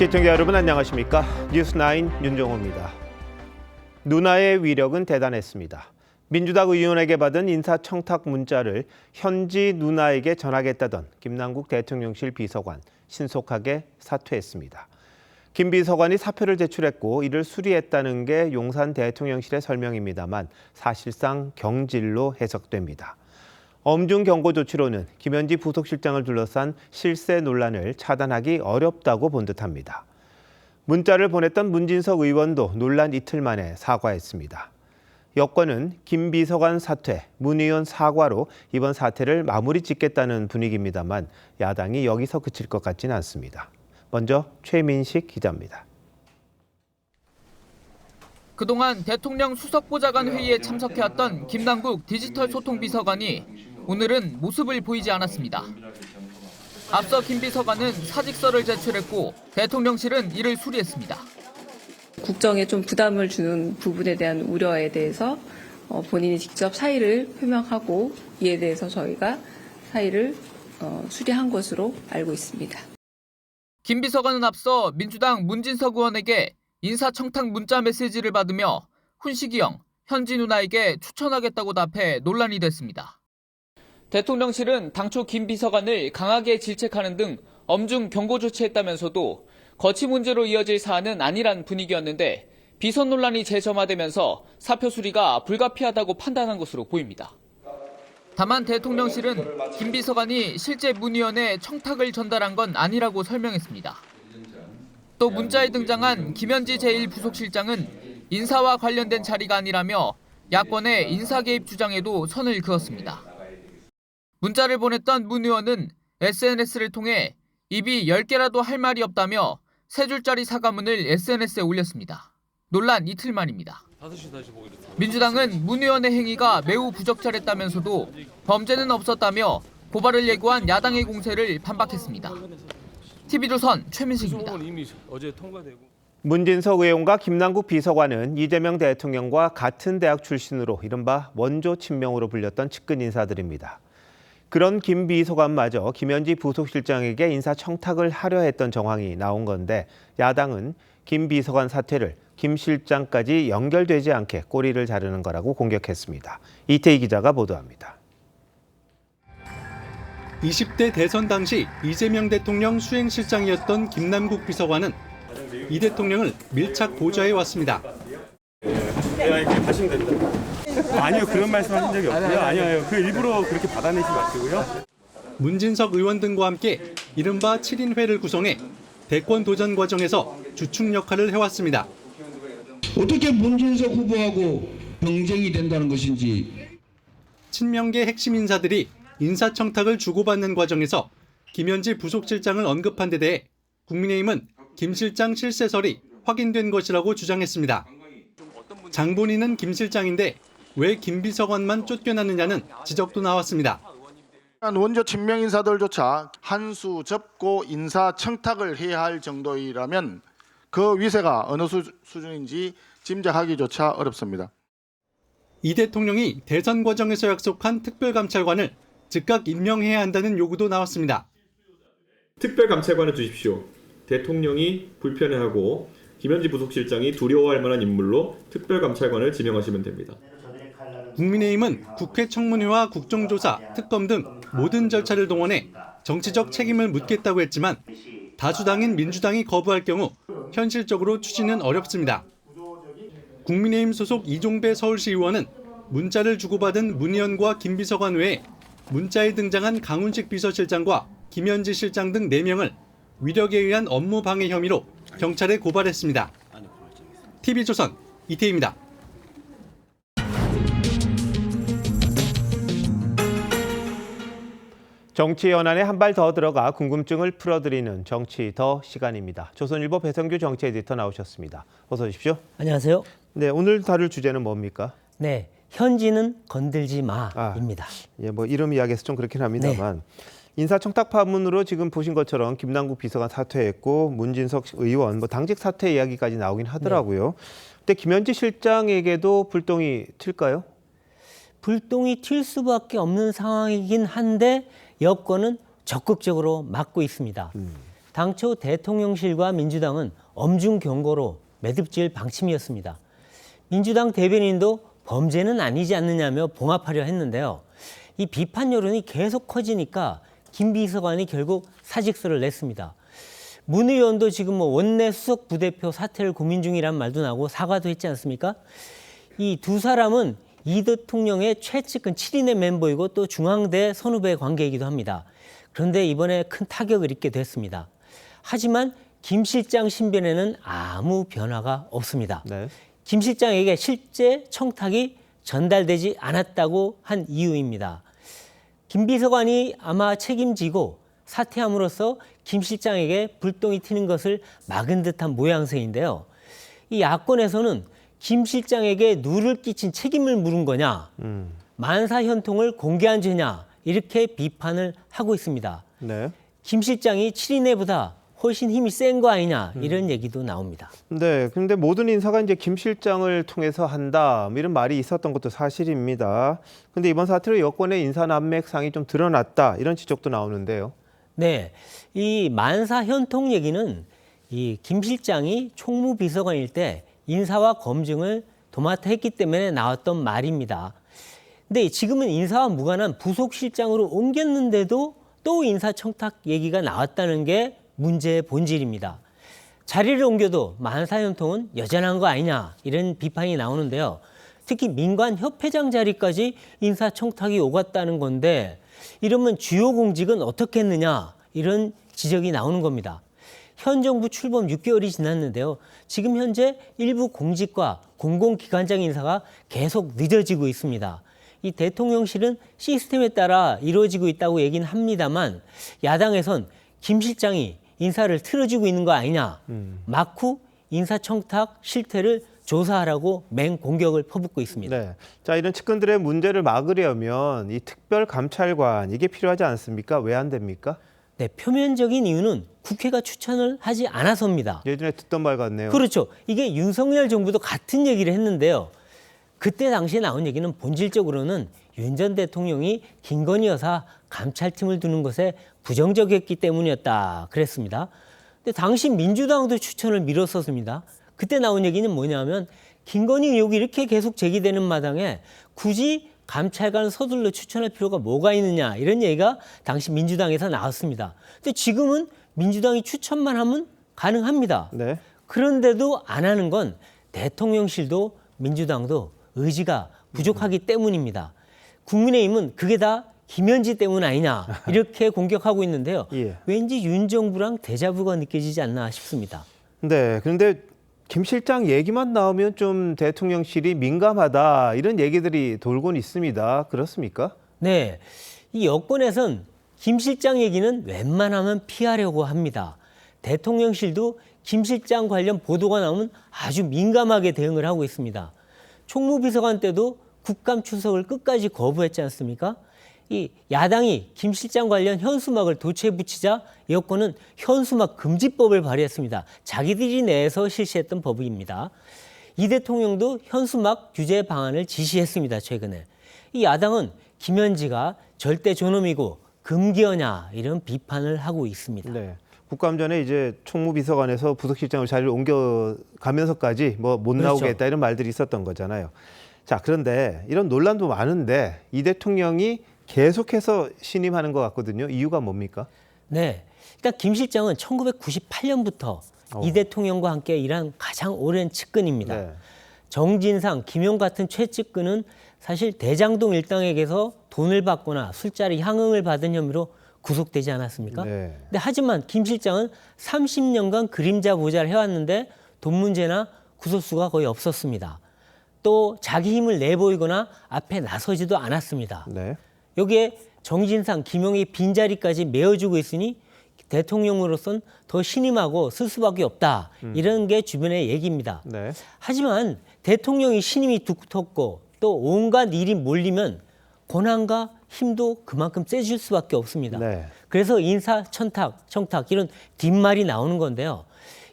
시청자 여러분 안녕하십니까? 뉴스9 윤정호입니다. 누나의 위력은 대단했습니다. 민주당 의원에게 받은 인사청탁 문자를 현지 누나에게 전하겠다던 김남국 대통령실 비서관 신속하게 사퇴했습니다. 김 비서관이 사표를 제출했고 이를 수리했다는 게 용산 대통령실의 설명입니다만 사실상 경질로 해석됩니다. 엄중 경고 조치로는 김현지 부속실장을 둘러싼 실세 논란을 차단하기 어렵다고 본 듯합니다. 문자를 보냈던 문진석 의원도 논란 이틀 만에 사과했습니다. 여권은 김 비서관 사퇴, 문 의원 사과로 이번 사태를 마무리 짓겠다는 분위기입니다만 야당이 여기서 그칠 것 같지는 않습니다. 먼저 최민식 기자입니다. 그동안 대통령 수석보좌관 회의에 참석해왔던 김남국 디지털 소통 비서관이 오늘은 모습을 보이지 않았습니다. 앞서 김 비서관은 사직서를 제출했고 대통령실은 이를 수리했습니다. 국정에 좀 부담을 주는 부분에 대한 우려에 대해서 본인이 직접 사의를 표명하고 이에 대해서 저희가 사의를 수리한 것으로 알고 있습니다. 김 비서관은 앞서 민주당 문진석 의원에게 인사청탁 문자 메시지를 받으며 훈시기영, 현지 누나에게 추천하겠다고 답해 논란이 됐습니다. 대통령실은 당초 김 비서관을 강하게 질책하는 등 엄중 경고 조치했다면서도 거취 문제로 이어질 사안은 아니란 분위기였는데 비선 논란이 재점화되면서 사표 수리가 불가피하다고 판단한 것으로 보입니다. 다만 대통령실은 김 비서관이 실제 문 의원에 청탁을 전달한 건 아니라고 설명했습니다. 또 문자에 등장한 김현지 제1부속실장은 인사와 관련된 자리가 아니라며 야권의 인사 개입 주장에도 선을 그었습니다. 문자를 보냈던 문 의원은 SNS를 통해 입이 10개라도 할 말이 없다며 3줄짜리 사과문을 SNS에 올렸습니다. 논란 이틀 만입니다. 민주당은 문 의원의 행위가 매우 부적절했다면서도 범죄는 없었다며 고발을 예고한 야당의 공세를 반박했습니다. TV조선 최민식입니다. 문진석 의원과 김남국 비서관은 이재명 대통령과 같은 대학 출신으로 이른바 원조 친명으로 불렸던 측근 인사들입니다. 그런 김 비서관마저 김현지 부속실장에게 인사청탁을 하려 했던 정황이 나온 건데 야당은 김 비서관 사퇴를 김 실장까지 연결되지 않게 꼬리를 자르는 거라고 공격했습니다. 이태희 기자가 보도합니다. 20대 대선 당시 이재명 대통령 수행실장이었던 김남국 비서관은 이 대통령을 밀착 보좌해 왔습니다. 이렇게 가시면 됩니다. 아니요, 그런 말씀하신 적이 없고요. 아니요, 그 일부러 그렇게 받아내신 것 같고요. 문진석 의원 등과 함께 이른바 7인회를 구성해 대권 도전 과정에서 주축 역할을 해왔습니다. 어떻게 문진석 후보하고 경쟁이 된다는 것인지. 친명계 핵심 인사들이 인사청탁을 주고받는 과정에서 김현지 부속실장을 언급한 데 대해 국민의힘은 김 실장 실세설이 확인된 것이라고 주장했습니다. 장본인은 김 실장인데 왜 김 비서관만 쫓겨나느냐는 지적도 나왔습니다. 원조 친명 인사들조차 한 수 접고 인사 청탁을 해야 할 정도이라면 그 위세가 어느 수준인지 짐작하기조차 어렵습니다. 이 대통령이 대선 과정에서 약속한 특별감찰관을 즉각 임명해야 한다는 요구도 나왔습니다. 특별감찰관을 주십시오. 대통령이 불편해하고 김현지 부속실장이 두려워할 만한 인물로 특별감찰관을 지명하시면 됩니다. 국민의힘은 국회 청문회와 국정조사, 특검 등 모든 절차를 동원해 정치적 책임을 묻겠다고 했지만 다수당인 민주당이 거부할 경우 현실적으로 추진은 어렵습니다. 국민의힘 소속 이종배 서울시 의원은 문자를 주고받은 문 의원과 김 비서관 외에 문자에 등장한 강훈식 비서실장과 김현지 실장 등 4명을 위력에 의한 업무 방해 혐의로 경찰에 고발했습니다. TV조선 이태희입니다. 정치 연안에 한 발 더 들어가 궁금증을 풀어드리는 정치 더 시간입니다. 조선일보 배성규 정치 에디터 나오셨습니다. 어서 오십시오. 안녕하세요. 네, 오늘 다룰 주제는 뭡니까? 네, 현지는 건들지 마입니다. 예, 뭐 이름 이야기해서 좀 그렇긴 합니다만 인사청탁 파문으로 지금 보신 것처럼 김남국 비서관 사퇴했고 문진석 의원 뭐 당직 사퇴 이야기까지 나오긴 하더라고요. 근데 김현지 실장에게도 불똥이 튈까요? 불똥이 튈 수밖에 없는 상황이긴 한데 여권은 적극적으로 막고 있습니다. 당초 대통령실과 민주당은 엄중 경고로 매듭지을 방침이었습니다. 민주당 대변인도 범죄는 아니지 않느냐며 봉합하려 했는데요. 이 비판 여론이 계속 커지니까 김 비서관이 결국 사직서를 냈습니다. 문 의원도 지금 원내 수석 부대표 사퇴를 고민 중이란 말도 나오고 사과도 했지 않습니까? 이 두 사람은 이 대통령의 최측근 7인의 멤버이고 또 중앙대 선후배 관계이기도 합니다. 그런데 이번에 큰 타격을 입게 됐습니다. 하지만 김 실장 신변에는 아무 변화가 없습니다. 네. 김 실장에게 실제 청탁이 전달되지 않았다고 한 이유입니다. 김 비서관이 아마 책임지고 사퇴함으로써 김 실장에게 불똥이 튀는 것을 막은 듯한 모양새인데요. 이 야권에서는 김 실장에게 누를 끼친 책임을 물은 거냐, 만사 현통을 공개한 죄냐 이렇게 비판을 하고 있습니다. 네. 김 실장이 7인회보다 훨씬 힘이 센 거 아니냐 이런 얘기도 나옵니다. 네, 근데 모든 인사가 이제 김 실장을 통해서 한다 뭐 이런 말이 있었던 것도 사실입니다. 근데 이번 사태로 여권의 인사 난맥상이 좀 드러났다 이런 지적도 나오는데요. 네, 이 만사 현통 얘기는 이 김 실장이 총무비서관일 때 인사와 검증을 도맡아 했기 때문에 나왔던 말입니다. 근데 지금은 인사와 무관한 부속실장으로 옮겼는데도 또 인사청탁 얘기가 나왔다는 게 문제의 본질입니다. 자리를 옮겨도 만사현통은 여전한 거 아니냐 이런 비판이 나오는데요. 특히 민관협회장 자리까지 인사청탁이 오갔다는 건데 이러면 주요 공직은 어떻게 했느냐 이런 지적이 나오는 겁니다. 현 정부 출범 6개월이 지났는데요. 지금 현재 일부 공직과 공공기관장 인사가 계속 늦어지고 있습니다. 이 대통령실은 시스템에 따라 이루어지고 있다고 얘기는 합니다만 야당에선 김 실장이 인사를 틀어주고 있는 거 아니냐. 막후 인사청탁 실태를 조사하라고 맹공격을 퍼붓고 있습니다. 네. 자, 이런 측근들의 문제를 막으려면 이 특별감찰관 이게 필요하지 않습니까? 왜 안 됩니까? 네, 표면적인 이유는 국회가 추천을 하지 않아서입니다. 예전에 듣던 말 같네요. 그렇죠. 이게 윤석열 정부도 같은 얘기를 했는데요. 그때 당시에 나온 얘기는 본질적으로는 윤 전 대통령이 김건희 여사 감찰팀을 두는 것에 부정적이었기 때문이었다 그랬습니다. 근데 당시 민주당도 추천을 미뤘었습니다. 그때 나온 얘기는 뭐냐면 김건희 의혹이 이렇게 계속 제기되는 마당에 굳이 감찰관 서둘러 추천할 필요가 뭐가 있느냐 이런 얘기가 당시 민주당에서 나왔습니다. 근데 지금은 민주당이 추천만 하면 가능합니다. 네. 그런데도 안 하는 건 대통령실도 민주당도 의지가 부족하기 때문입니다. 국민의힘은 그게 다 김현지 때문 아니냐 이렇게 공격하고 있는데요. 예. 왠지 윤 정부랑 데자부가 느껴지지 않나 싶습니다. 네, 그런데 김 실장 얘기만 나오면 좀 대통령실이 민감하다 이런 얘기들이 돌곤 있습니다. 그렇습니까? 네, 이 여권에선 김 실장 얘기는 웬만하면 피하려고 합니다. 대통령실도 김 실장 관련 보도가 나오면 아주 민감하게 대응을 하고 있습니다. 총무비서관 때도 국감 출석을 끝까지 거부했지 않습니까? 이 야당이 김 실장 관련 현수막을 도처에 붙이자 여권은 현수막 금지법을 발의했습니다. 자기들이 내에서 실시했던 법입니다. 이 대통령도 현수막 규제 방안을 지시했습니다. 최근에. 이 야당은 김현지가 절대 존엄이고 금기어냐 이런 비판을 하고 있습니다. 네. 국감 전에 이제 총무비서관에서 부속실장을 자리를 옮겨가면서까지 뭐 못 그렇죠. 나오겠다 이런 말들이 있었던 거잖아요. 자, 그런데 이런 논란도 많은데 이 대통령이 계속해서 신임하는 것 같거든요. 이유가 뭡니까? 네, 일단 김 실장은 1998년부터 이 대통령과 함께 일한 가장 오랜 측근입니다. 네. 정진상, 김용 같은 최측근은 사실 대장동 일당에게서 돈을 받거나 술자리 향응을 받은 혐의로 구속되지 않았습니까? 네. 근데 하지만 김 실장은 30년간 그림자 보좌를 해왔는데 돈 문제나 구속수가 거의 없었습니다. 또 자기 힘을 내보이거나 앞에 나서지도 않았습니다. 네. 여기에 정진상, 김용의 빈자리까지 메워주고 있으니 대통령으로서는 더 신임하고 쓸 수밖에 없다. 이런 게 주변의 얘기입니다. 네. 하지만 대통령이 신임이 두텁고 또 온갖 일이 몰리면 권한과 힘도 그만큼 세질 수밖에 없습니다. 네. 그래서 인사, 청탁 이런 뒷말이 나오는 건데요.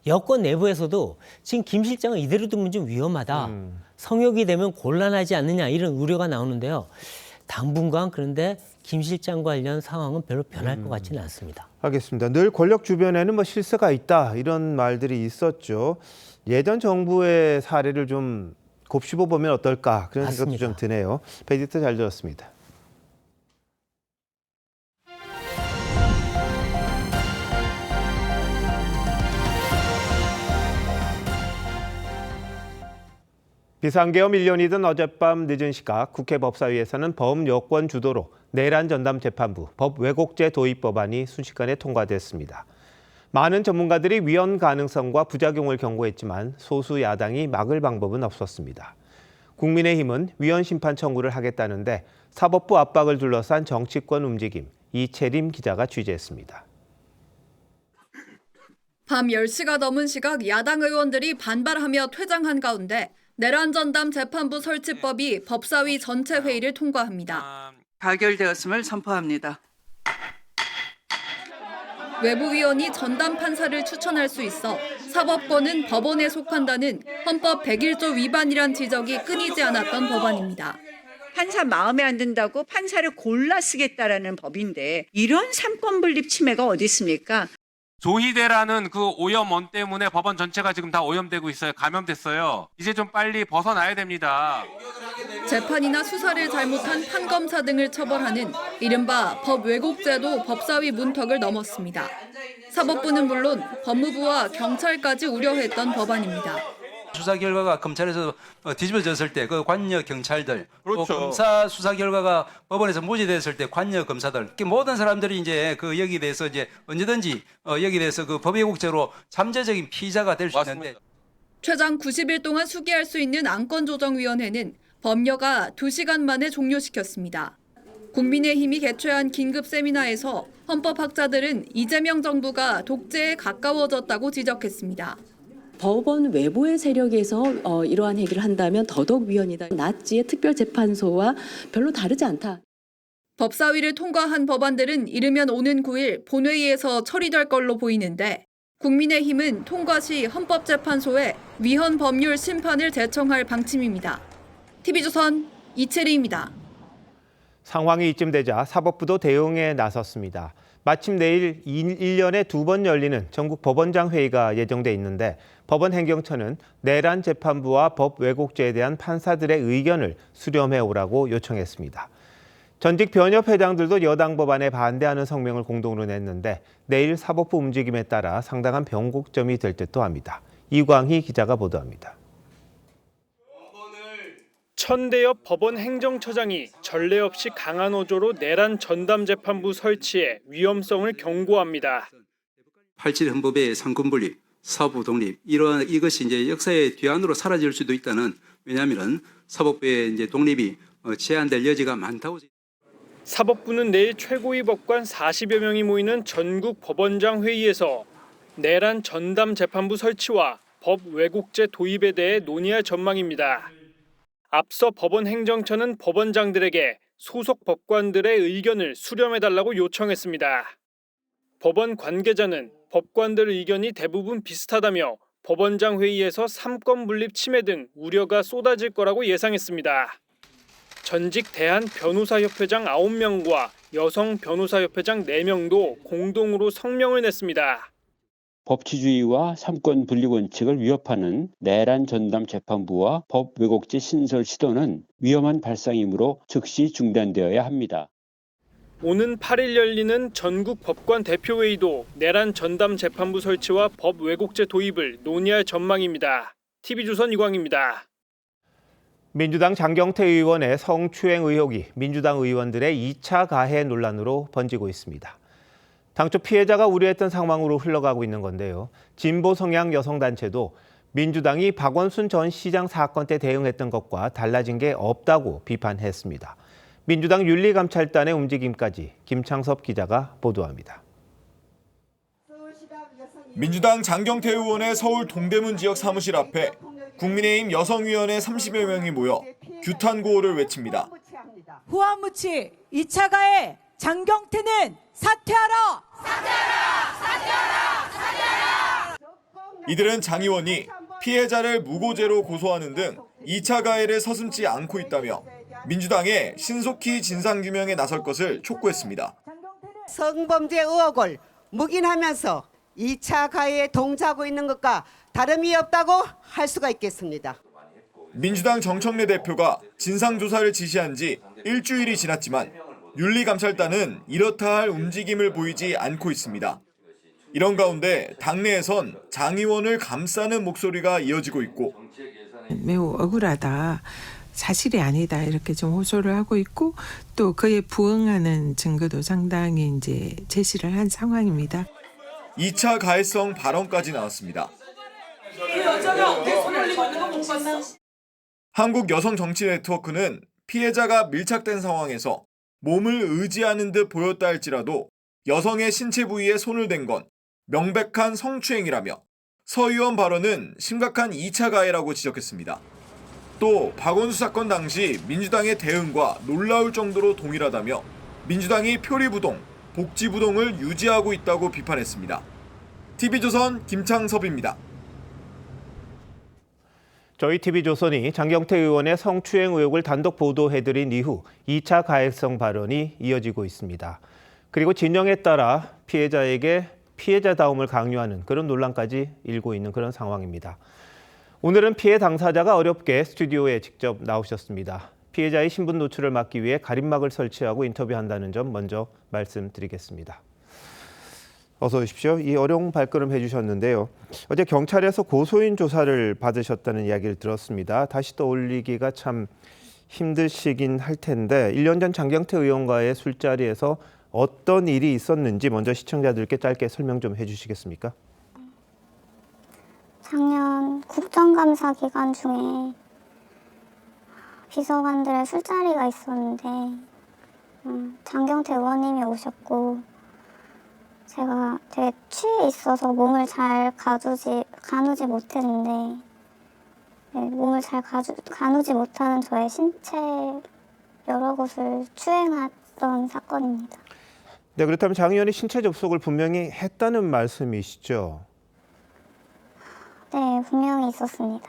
여권 내부에서도 지금 김 실장은 이대로 두면 좀 위험하다. 성역이 되면 곤란하지 않느냐 이런 우려가 나오는데요. 당분간 그런데 김 실장 관련 상황은 별로 변할 것 같지는 않습니다. 알겠습니다. 늘 권력 주변에는 뭐 실세가 있다 이런 말들이 있었죠. 예전 정부의 사례를 좀 곱씹어 보면 어떨까 그런 생각도 맞습니다. 좀 드네요. 베디터 잘 들었습니다. 비상계엄 1년이던 어젯밤 늦은 시각 국회 법사위에서는 범여권 주도로 내란 전담 재판부 법 왜곡죄 도입 법안이 순식간에 통과됐습니다. 많은 전문가들이 위헌 가능성과 부작용을 경고했지만 소수 야당이 막을 방법은 없었습니다. 국민의힘은 위헌 심판 청구를 하겠다는데 사법부 압박을 둘러싼 정치권 움직임, 이채림 기자가 취재했습니다. 밤 10시가 넘은 시각 야당 의원들이 반발하며 퇴장한 가운데 내란 전담 재판부 설치법이 법사위 전체 회의를 통과합니다. 가결되었음을 선포합니다. 외부위원이 전담 판사를 추천할 수 있어 사법권은 법원에 속한다는 헌법 101조 위반이란 지적이 끊이지 않았던 법안입니다. 판사 마음에 안 든다고 판사를 골라 쓰겠다라는 법인데 이런 삼권 분립 침해가 어디 있습니까? 조희대라는 그 오염원 때문에 법원 전체가 지금 다 오염되고 있어요. 감염됐어요. 이제 좀 빨리 벗어나야 됩니다. 재판이나 수사를 잘못한 판검사 등을 처벌하는 이른바 법 왜곡죄도 법사위 문턱을 넘었습니다. 사법부는 물론 법무부와 경찰까지 우려했던 법안입니다. 수사 결과가 검찰에서 뒤집어졌을 때 그 관여 경찰들, 그렇죠. 또 검사 수사 결과가 법원에서 무죄됐을 때 관여 검사들, 모든 사람들이 이제 그 여기 대해서 이제 언제든지 여기 대해서 그 법왜곡죄로 잠재적인 피의자가 될 수 있는데. 최장 90일 동안 수기할 수 있는 안건조정위원회는 법녀가 2시간 만에 종료시켰습니다. 국민의힘이 개최한 긴급 세미나에서 헌법학자들은 이재명 정부가 독재에 가까워졌다고 지적했습니다. 법원 외부의 세력에서 이러한 얘기를 한다면 더더욱 위헌이다. 나치의 특별재판소와 별로 다르지 않다. 법사위를 통과한 법안들은 이르면 오는 9일 본회의에서 처리될 걸로 보이는데 국민의힘은 통과 시 헌법재판소에 위헌 법률 심판을 제청할 방침입니다. TV조선 이채리입니다. 상황이 이쯤 되자 사법부도 대응에 나섰습니다. 마침 내일 1년에 2번 열리는 전국 법원장 회의가 예정돼 있는데 법원 행정처는 내란 재판부와 법 왜곡죄에 대한 판사들의 의견을 수렴해 오라고 요청했습니다. 전직 변협 회장들도 여당 법안에 반대하는 성명을 공동으로 냈는데 내일 사법부 움직임에 따라 상당한 변곡점이 될 듯도 합니다. 이광희 기자가 보도합니다. 천대엽 법원 행정처장이 전례 없이 강한 어조로 내란 전담 재판부 설치에 위험성을 경고합니다. 87 헌법의 상권 분립, 사법 독립 이것이 이제 역사의 뒤안으로 사라질 수도 있다는, 왜냐하면 사법부의 이제 독립이 제한될 여지가 많다고. 사법부는 내일 최고위 법관 40여 명이 모이는 전국 법원장 회의에서 내란 전담 재판부 설치와 법 왜곡죄 도입에 대해 논의할 전망입니다. 앞서 법원 행정처는 법원장들에게 소속 법관들의 의견을 수렴해달라고 요청했습니다. 법원 관계자는 법관들 의견이 대부분 비슷하다며 법원장 회의에서 삼권 분립 침해 등 우려가 쏟아질 거라고 예상했습니다. 전직 대한변호사협회장 9명과 여성 변호사협회장 4명도 공동으로 성명을 냈습니다. 법치주의와 삼권 분립 원칙을 위협하는 내란 전담 재판부와 법 왜곡죄 신설 시도는 위험한 발상이므로 즉시 중단되어야 합니다. 오는 8일 열리는 전국 법관 대표회의도 내란 전담 재판부 설치와 법 왜곡죄 도입을 논의할 전망입니다. TV조선 이광입니다. 민주당 장경태 의원의 성추행 의혹이 민주당 의원들의 2차 가해 논란으로 번지고 있습니다. 당초 피해자가 우려했던 상황으로 흘러가고 있는 건데요. 진보 성향 여성단체도 민주당이 박원순 전 시장 사건 때 대응했던 것과 달라진 게 없다고 비판했습니다. 민주당 윤리감찰단의 움직임까지 김창섭 기자가 보도합니다. 민주당 장경태 의원의 서울 동대문 지역 사무실 앞에 국민의힘 여성위원회 30여 명이 모여 규탄 구호를 외칩니다. 후한무치 2차 가해 장경태는 사퇴하라! 이들은 장 의원이 피해자를 무고죄로 고소하는 등 2차 가해를 서슴지 않고 있다며 민주당에 신속히 진상규명에 나설 것을 촉구했습니다. 성범죄 의혹을 묵인하면서 2차 가해에 동조하고 있는 것과 다름이 없다고 할 수가 있겠습니다. 민주당 정청래 대표가 진상조사를 지시한 지 일주일이 지났지만 윤리감찰단은 이렇다 할 움직임을 보이지 않고 있습니다. 이런 가운데 당내에선 장 의원을 감싸는 목소리가 이어지고 있고 매우 억울하다. 사실이 아니다 이렇게 좀 호소를 하고 있고 또 그에 부응하는 증거도 상당히 이제 제시를 한 상황입니다. 2차 가해성 발언까지 나왔습니다. 이 여자가 어깨에 손 올리고 있는 거 못 봤어? 한국여성정치네트워크는 피해자가 밀착된 상황에서 몸을 의지하는 듯 보였다 할지라도 여성의 신체 부위에 손을 댄 건 명백한 성추행이라며 서 의원 발언은 심각한 2차 가해라고 지적했습니다. 또 박원수 사건 당시 민주당의 대응과 놀라울 정도로 동일하다며 민주당이 표리부동, 복지부동을 유지하고 있다고 비판했습니다. TV조선 김창섭입니다. 저희 TV조선이 장경태 의원의 성추행 의혹을 단독 보도해드린 이후 2차 가해성 발언이 이어지고 있습니다. 그리고 진영에 따라 피해자에게 피해자다움을 강요하는 그런 논란까지 일고 있는 그런 상황입니다. 오늘은 피해 당사자가 어렵게 스튜디오에 직접 나오셨습니다. 피해자의 신분 노출을 막기 위해 가림막을 설치하고 인터뷰한다는 점 먼저 말씀드리겠습니다. 어서 오십시오. 이 어려운 발걸음 해주셨는데요. 어제 경찰에서 고소인 조사를 받으셨다는 이야기를 들었습니다. 다시 떠올리기가 참 힘드시긴 할 텐데 1년 전 장경태 의원과의 술자리에서 어떤 일이 있었는지 먼저 시청자들께 짧게 설명 좀 해주시겠습니까? 작년 국정감사 기간 중에 비서관들의 술자리가 있었는데 장경태 의원님이 오셨고 제가 되게 취해 있어서 몸을 잘 가누지 못했는데 몸을 잘 가누지 못하는 저의 신체 여러 곳을 추행했던 사건입니다. 네, 그렇다면 장 의원이 신체 접촉을 분명히 했다는 말씀이시죠? 네, 분명히 있었습니다.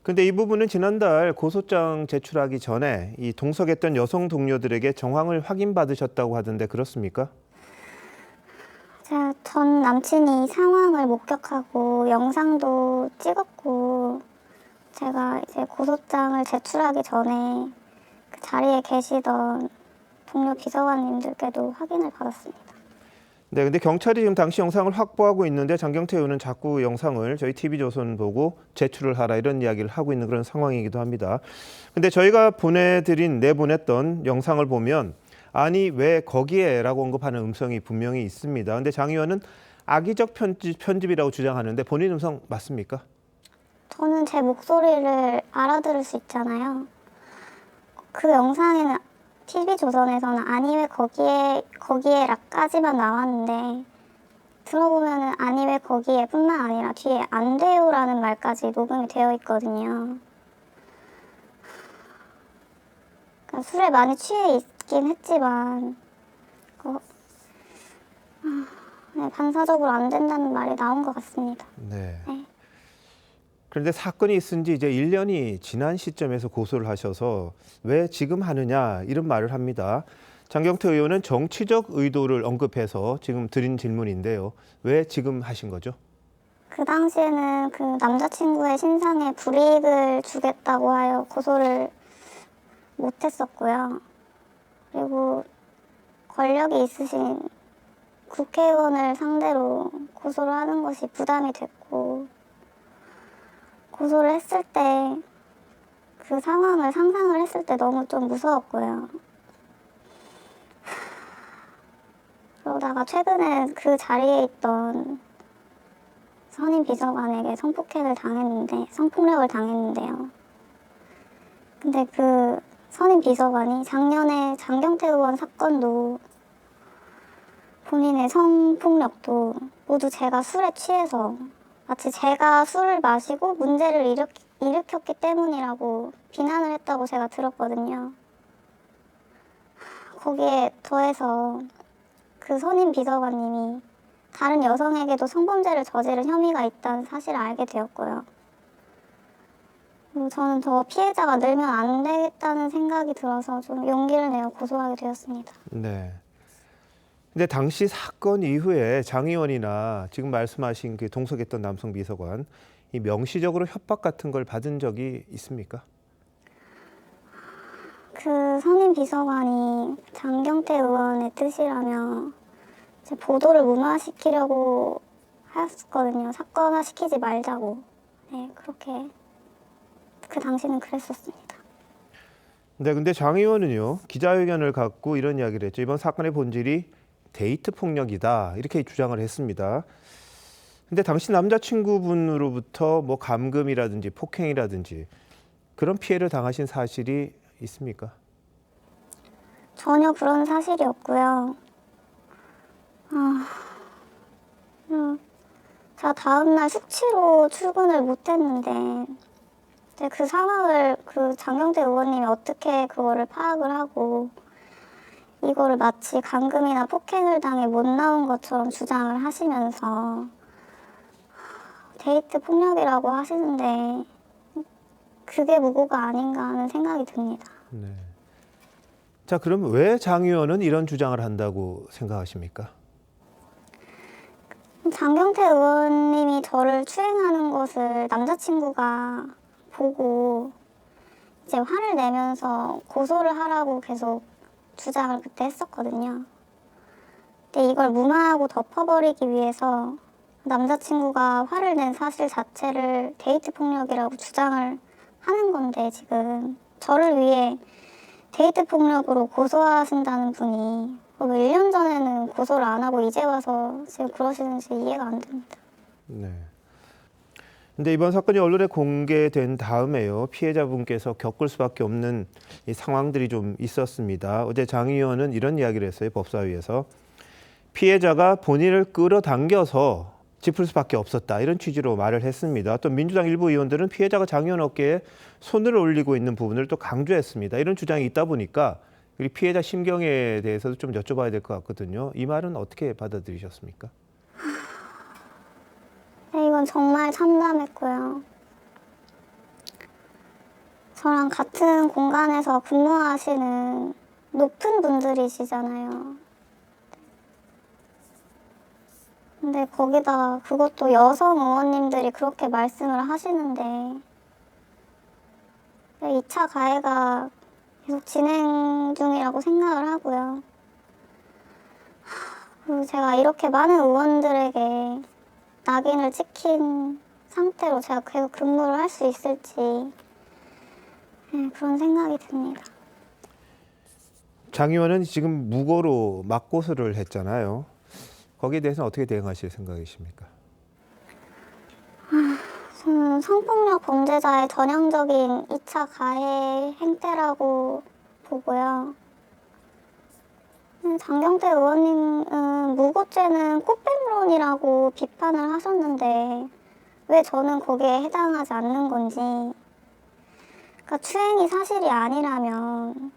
근데 이 부분은 지난달 고소장 제출하기 전에 이 동석했던 여성 동료들에게 정황을 확인받으셨다고 하던데 그렇습니까? 제가 전 남친이 상황을 목격하고 영상도 찍었고 제가 이제 고소장을 제출하기 전에 그 자리에 계시던 동료 비서관님들께도 확인을 받았습니다. 네, 근데 경찰이 지금 당시 영상을 확보하고 있는데 장경태 의원은 자꾸 영상을 저희 TV조선 보고 제출을 하라 이런 이야기를 하고 있는 그런 상황이기도 합니다. 근데 저희가 내보냈던 영상을 보면 아니 왜 거기에라고 언급하는 음성이 분명히 있습니다. 근데 장 의원은 악의적 편집이라고 주장하는데 본인 음성 맞습니까? 저는 제 목소리를 알아들을 수 있잖아요. 그 영상에는 TV조선에서는 아니 왜 거기에라까지만 나왔는데 들어보면은 아니 왜 거기에뿐만 아니라 뒤에 안 돼요라는 말까지 녹음이 되어 있거든요. 그러니까 술에 많이 취해 있긴 했지만 네, 반사적으로 안 된다는 말이 나온 것 같습니다. 네. 그런데 사건이 있은 지 이제 1년이 지난 시점에서 고소를 하셔서 왜 지금 하느냐 이런 말을 합니다. 장경태 의원은 정치적 의도를 언급해서 지금 드린 질문인데요. 왜 지금 하신 거죠? 그 당시에는 그 남자친구의 신상에 불이익을 주겠다고 하여 고소를 못했었고요. 그리고 권력이 있으신 국회의원을 상대로 고소를 하는 것이 부담이 됐고 고소를 했을 때 그 상황을 상상을 했을 때 너무 좀 무서웠고요. 그러다가 최근에 그 자리에 있던 선임 비서관에게 성폭력을 당했는데요. 근데 그 선임 비서관이 작년에 장경태 의원 사건도 본인의 성폭력도 모두 제가 술에 취해서 마치 제가 술을 마시고 문제를 일으켰기 때문이라고 비난을 했다고 제가 들었거든요. 거기에 더해서 그 선임 비서관님이 다른 여성에게도 성범죄를 저지른 혐의가 있다는 사실을 알게 되었고요. 그리고 저는 더 피해자가 늘면 안 되겠다는 생각이 들어서 좀 용기를 내어 고소하게 되었습니다. 네. 근데 당시 사건 이후에 장 의원이나 지금 말씀하신 그 동석했던 남성 비서관 이 명시적으로 협박 같은 걸 받은 적이 있습니까? 그 선임 비서관이 장경태 의원의 뜻이라며 이제 보도를 무마시키려고 하였거든요. 사건화 시키지 말자고. 네, 그렇게 그 당시는 그랬었습니다. 네, 근데 장 의원은요 기자회견을 갖고 이런 이야기를 했죠. 이번 사건의 본질이 데이트 폭력이다 이렇게 주장을 했습니다. 근데 당시 남자친구분으로부터 뭐 감금이라든지 폭행이라든지 그런 피해를 당하신 사실이 있습니까? 전혀 그런 사실이 없고요. 제가 다음날 숙취로 출근을 못했는데 이제 그 상황을 그 장경태 의원님이 어떻게 그거를 파악을 하고 이거를 마치 감금이나 폭행을 당해 못 나온 것처럼 주장을 하시면서 데이트 폭력이라고 하시는데 그게 무고가 아닌가 하는 생각이 듭니다. 네. 자, 그럼 왜 장 의원은 이런 주장을 한다고 생각하십니까? 장경태 의원님이 저를 추행하는 것을 남자친구가 보고 이제 화를 내면서 고소를 하라고 계속 주장을 그때 했었거든요. 근데 이걸 무마하고 덮어버리기 위해서 남자친구가 화를 낸 사실 자체를 데이트 폭력이라고 주장을 하는 건데 지금 저를 위해 데이트 폭력으로 고소하신다는 분이 1년 전에는 고소를 안 하고 이제 와서 지금 그러시는지 이해가 안 됩니다. 네. 근데 이번 사건이 언론에 공개된 다음에요. 피해자분께서 겪을 수밖에 없는 이 상황들이 좀 있었습니다. 어제 장 의원은 이런 이야기를 했어요. 법사위에서. 피해자가 본인을 끌어당겨서 짚을 수밖에 없었다. 이런 취지로 말을 했습니다. 또 민주당 일부 의원들은 피해자가 장 의원 어깨에 손을 올리고 있는 부분을 또 강조했습니다. 이런 주장이 있다 보니까 우리 피해자 심경에 대해서도 좀 여쭤봐야 될 것 같거든요. 이 말은 어떻게 받아들이셨습니까? 네, 이건 정말 참담했고요. 저랑 같은 공간에서 근무하시는 높은 분들이시잖아요. 근데 거기다 그것도 여성 의원님들이 그렇게 말씀을 하시는데 2차 가해가 계속 진행 중이라고 생각을 하고요. 그리고 제가 이렇게 많은 의원들에게 낙인을 찍힌 상태로 제가 계속 근무를 할 수 있을지 그런 생각이 듭니다. 장 의원은 지금 무고로 맞고소를 했잖아요. 거기에 대해서는 어떻게 대응하실 생각이십니까? 저는 성폭력 범죄자의 전형적인 2차 가해 행태라고 보고요. 장경태 의원님은 무고죄는 꽃뱀론이라고 비판을 하셨는데 왜 저는 거기에 해당하지 않는 건지. 그러니까 추행이 사실이 아니라면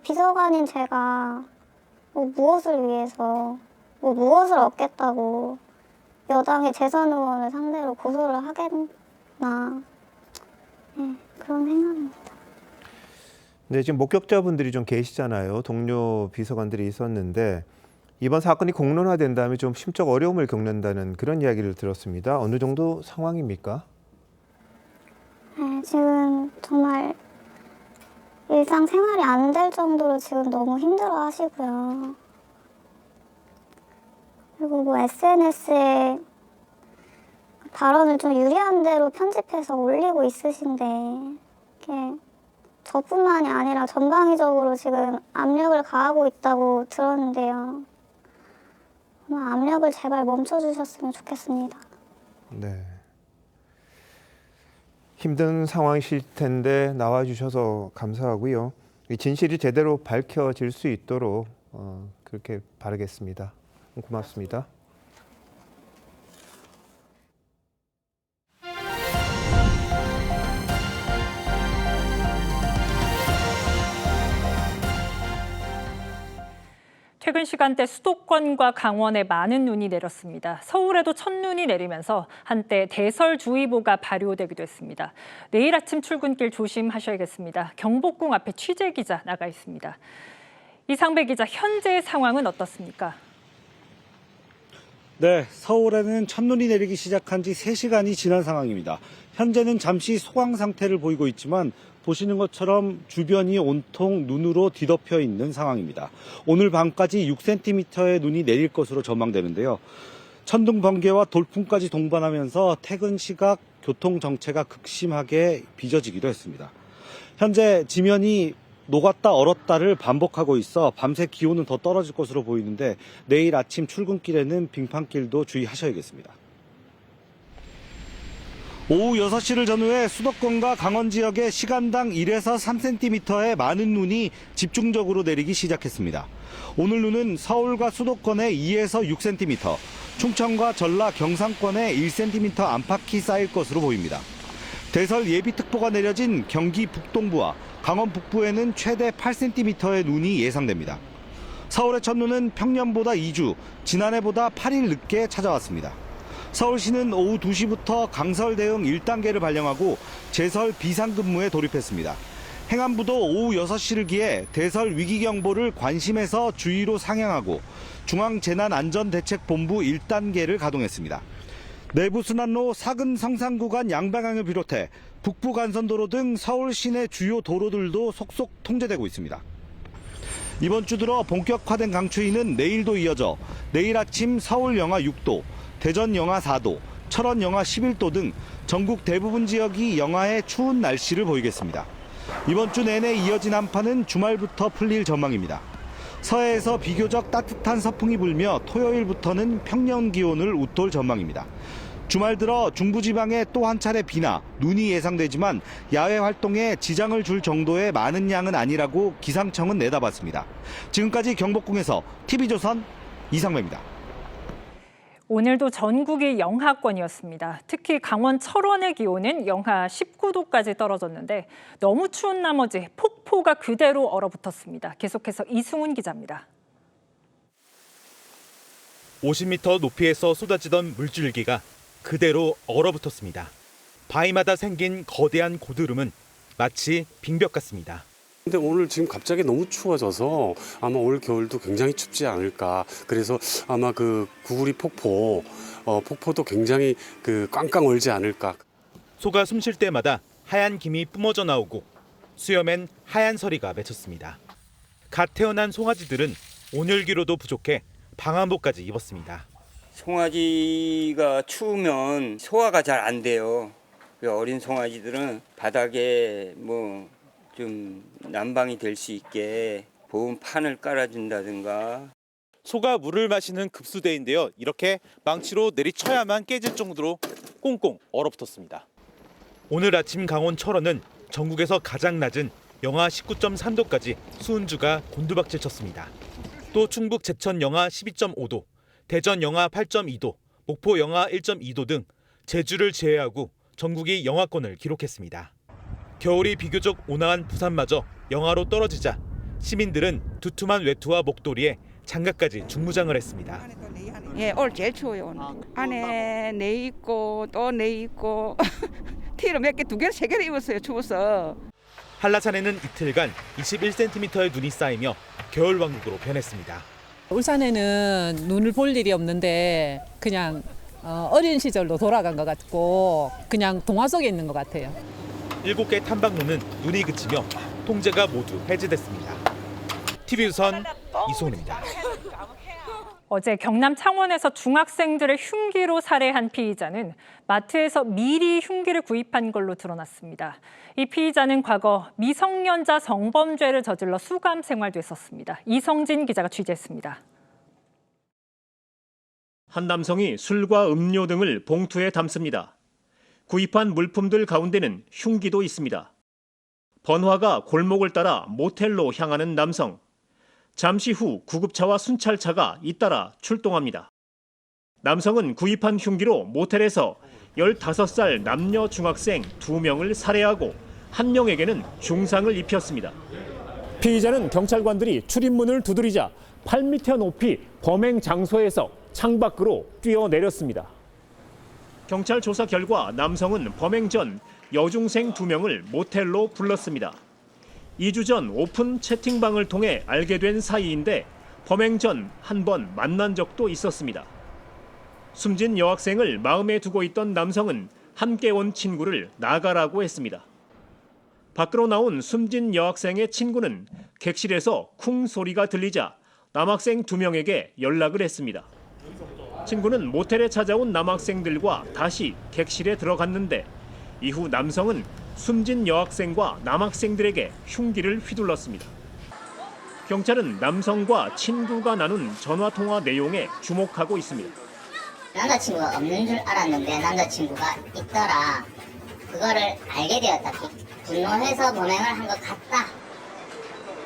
비서관인 제가 무엇을 위해서 무엇을 얻겠다고 여당의 재선 의원을 상대로 고소를 하겠나 그런 생각입니다. 네, 지금 목격자분들이 좀 계시잖아요. 동료 비서관들이 있었는데 이번 사건이 공론화된 다음에 좀 심적 어려움을 겪는다는 그런 이야기를 들었습니다. 어느 정도 상황입니까? 네, 지금 정말 일상생활이 안 될 정도로 지금 너무 힘들어 하시고요. 그리고 SNS에 발언을 좀 유리한 대로 편집해서 올리고 있으신데 이게 저뿐만이 아니라 전방위적으로 지금 압력을 가하고 있다고 들었는데요. 압력을 제발 멈춰주셨으면 좋겠습니다. 네. 힘든 상황이실 텐데 나와주셔서 감사하고요. 이 진실이 제대로 밝혀질 수 있도록 그렇게 바라겠습니다. 고맙습니다. 퇴근 시간대 수도권과 강원에 많은 눈이 내렸습니다. 서울에도 첫눈이 내리면서 한때 대설주의보가 발효되기도 했습니다. 내일 아침 출근길 조심하셔야겠습니다. 경복궁 앞에 취재기자 나가 있습니다. 이상배 기자, 현재 상황은 어떻습니까? 네, 서울에는 첫눈이 내리기 시작한 지 3시간이 지난 상황입니다. 현재는 잠시 소강 상태를 보이고 있지만 보시는 것처럼 주변이 온통 눈으로 뒤덮여 있는 상황입니다. 오늘 밤까지 6cm의 눈이 내릴 것으로 전망되는데요. 천둥, 번개와 돌풍까지 동반하면서 퇴근 시각 교통 정체가 극심하게 빚어지기도 했습니다. 현재 지면이 녹았다 얼었다를 반복하고 있어 밤새 기온은 더 떨어질 것으로 보이는데 내일 아침 출근길에는 빙판길도 주의하셔야겠습니다. 오후 6시를 전후해 수도권과 강원 지역에 시간당 1에서 3cm의 많은 눈이 집중적으로 내리기 시작했습니다. 오늘 눈은 서울과 수도권에 2에서 6cm, 충청과 전라, 경상권에 1cm 안팎이 쌓일 것으로 보입니다. 대설 예비특보가 내려진 경기 북동부와 강원 북부에는 최대 8cm의 눈이 예상됩니다. 서울의 첫눈은 평년보다 2주, 지난해보다 8일 늦게 찾아왔습니다. 서울시는 오후 2시부터 강설 대응 1단계를 발령하고 제설 비상근무에 돌입했습니다. 행안부도 오후 6시를 기해 대설 위기경보를 관심에서 주의로 상향하고 중앙재난안전대책본부 1단계를 가동했습니다. 내부순환로 사근 성산구간 양방향을 비롯해 북부 간선도로 등 서울 시내 주요 도로들도 속속 통제되고 있습니다. 이번 주 들어 본격화된 강추위는 내일도 이어져 내일 아침 서울 영하 6도, 대전 영하 4도, 철원 영하 11도 등 전국 대부분 지역이 영하의 추운 날씨를 보이겠습니다. 이번 주 내내 이어진 한파는 주말부터 풀릴 전망입니다. 서해에서 비교적 따뜻한 서풍이 불며 토요일부터는 평년 기온을 웃돌 전망입니다. 주말 들어 중부지방에 또 한 차례 비나 눈이 예상되지만 야외 활동에 지장을 줄 정도의 많은 양은 아니라고 기상청은 내다봤습니다. 지금까지 경복궁에서 TV조선 이상배입니다. 오늘도 전국이 영하권이었습니다. 특히 강원 철원의 기온은 영하 19도까지 떨어졌는데 너무 추운 나머지 폭포가 그대로 얼어붙었습니다. 계속해서 이승훈 기자입니다. 50m 높이에서 쏟아지던 물줄기가 그대로 얼어붙었습니다. 바위마다 생긴 거대한 고드름은 마치 빙벽 같습니다. 근데 오늘 지금 갑자기 너무 추워져서 아마 올 겨울도 굉장히 춥지 않을까. 그래서 아마 그 구구리 폭포도 굉장히 꽝꽝 얼지 않을까. 소가 숨 쉴 때마다 하얀 김이 뿜어져 나오고 수염엔 하얀 서리가 맺혔습니다. 갓 태어난 송아지들은 온열기로도 부족해 방한복까지 입었습니다. 송아지가 추우면 소화가 잘 안 돼요. 어린 송아지들은 바닥에 좀 난방이 될 수 있게 보온판을 깔아준다든가. 소가 물을 마시는 급수대인데요. 이렇게 망치로 내리쳐야만 깨질 정도로 꽁꽁 얼어붙었습니다. 오늘 아침 강원 철원은 전국에서 가장 낮은 영하 19.3도까지 수은주가 곤두박질 쳤습니다. 또 충북 제천 영하 12.5도, 대전 영하 8.2도, 목포 영하 1.2도 등 제주를 제외하고 전국이 영하권을 기록했습니다. 겨울이 비교적 온화한 부산마저 영하로 떨어지자 시민들은 두툼한 외투와 목도리에 장갑까지 중무장을 했습니다. 예, 오늘 제일 추워요. 오늘. 안에 내 입고 또 내 입고 티를 몇 개, 2개, 3개를 입었어요. 추워서. 한라산에는 이틀간 21cm의 눈이 쌓이며 겨울왕국으로 변했습니다. 울산에는 눈을 볼 일이 없는데 그냥 어린 시절로 돌아간 것 같고 그냥 동화 속에 있는 것 같아요. 7개 탐방로는 눈이 그치며 통제가 모두 해제됐습니다. TV조선 이소은입니다. 어제 경남 창원에서 중학생들을 흉기로 살해한 피의자는 마트에서 미리 흉기를 구입한 걸로 드러났습니다. 이 피의자는 과거 미성년자 성범죄를 저질러 수감 생활도 했었습니다. 이성진 기자가 취재했습니다. 한 남성이 술과 음료 등을 봉투에 담습니다. 구입한 물품들 가운데는 흉기도 있습니다. 번화가 골목을 따라 모텔로 향하는 남성. 잠시 후 구급차와 순찰차가 잇따라 출동합니다. 남성은 구입한 흉기로 모텔에서 15살 남녀 중학생 2명을 살해하고 1명에게는 중상을 입혔습니다. 피의자는 경찰관들이 출입문을 두드리자 8m 높이 범행 장소에서 창밖으로 뛰어내렸습니다. 경찰 조사 결과 남성은 범행 전 여중생 2명을 모텔로 불렀습니다. 2주 전 오픈 채팅방을 통해 알게 된 사이인데 범행 전 한 번 만난 적도 있었습니다. 숨진 여학생을 마음에 두고 있던 남성은 함께 온 친구를 나가라고 했습니다. 밖으로 나온 숨진 여학생의 친구는 객실에서 쿵 소리가 들리자 남학생 2명에게 연락을 했습니다. 친구는 모텔에 찾아온 남학생들과 다시 객실에 들어갔는데 이후 남성은 숨진 여학생과 남학생들에게 흉기를 휘둘렀습니다. 경찰은 남성과 친구가 나눈 전화통화 내용에 주목하고 있습니다. 남자친구가 없는 줄 알았는데 남자친구가 있더라. 그거를 알게 되었다. 분노해서 범행을 한 것 같다.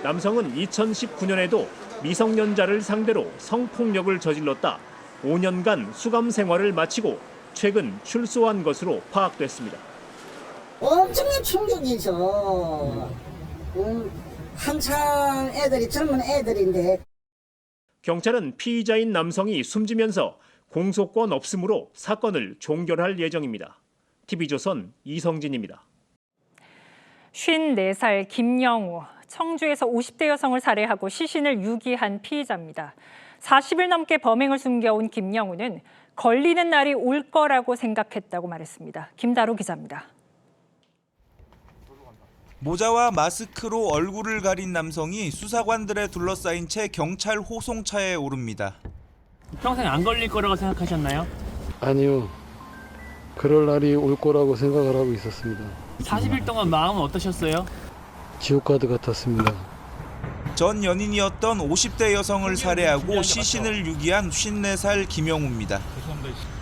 남성은 2019년에도 미성년자를 상대로 성폭력을 저질렀다 5년간 수감 생활을 마치고 최근 출소한 것으로 파악됐습니다. 엄청난 충격이죠. 한창 애들이 젊은 애들인데. 경찰은 피의자인 남성이 숨지면서 공소권 없음으로 사건을 종결할 예정입니다. TV조선 이성진입니다. 54살 김영우, 청주에서 50대 여성을 살해하고 시신을 유기한 피의자입니다. 40일 넘게 범행을 숨겨온 김영우는 걸리는 날이 올 거라고 생각했다고 말했습니다. 김다로 기자입니다. 모자와 마스크로 얼굴을 가린 남성이 수사관들에 둘러싸인 채 경찰 호송차에 오릅니다. 평생 안 걸릴 거라고 생각하셨나요? 아니요. 그럴 날이 올 거라고 생각을 하고 있었습니다. 40일 동안 마음은 어떠셨어요? 지옥가드 같았습니다. 전 연인이었던 50대 여성을 살해하고 시신을 유기한 54살 김영우입니다.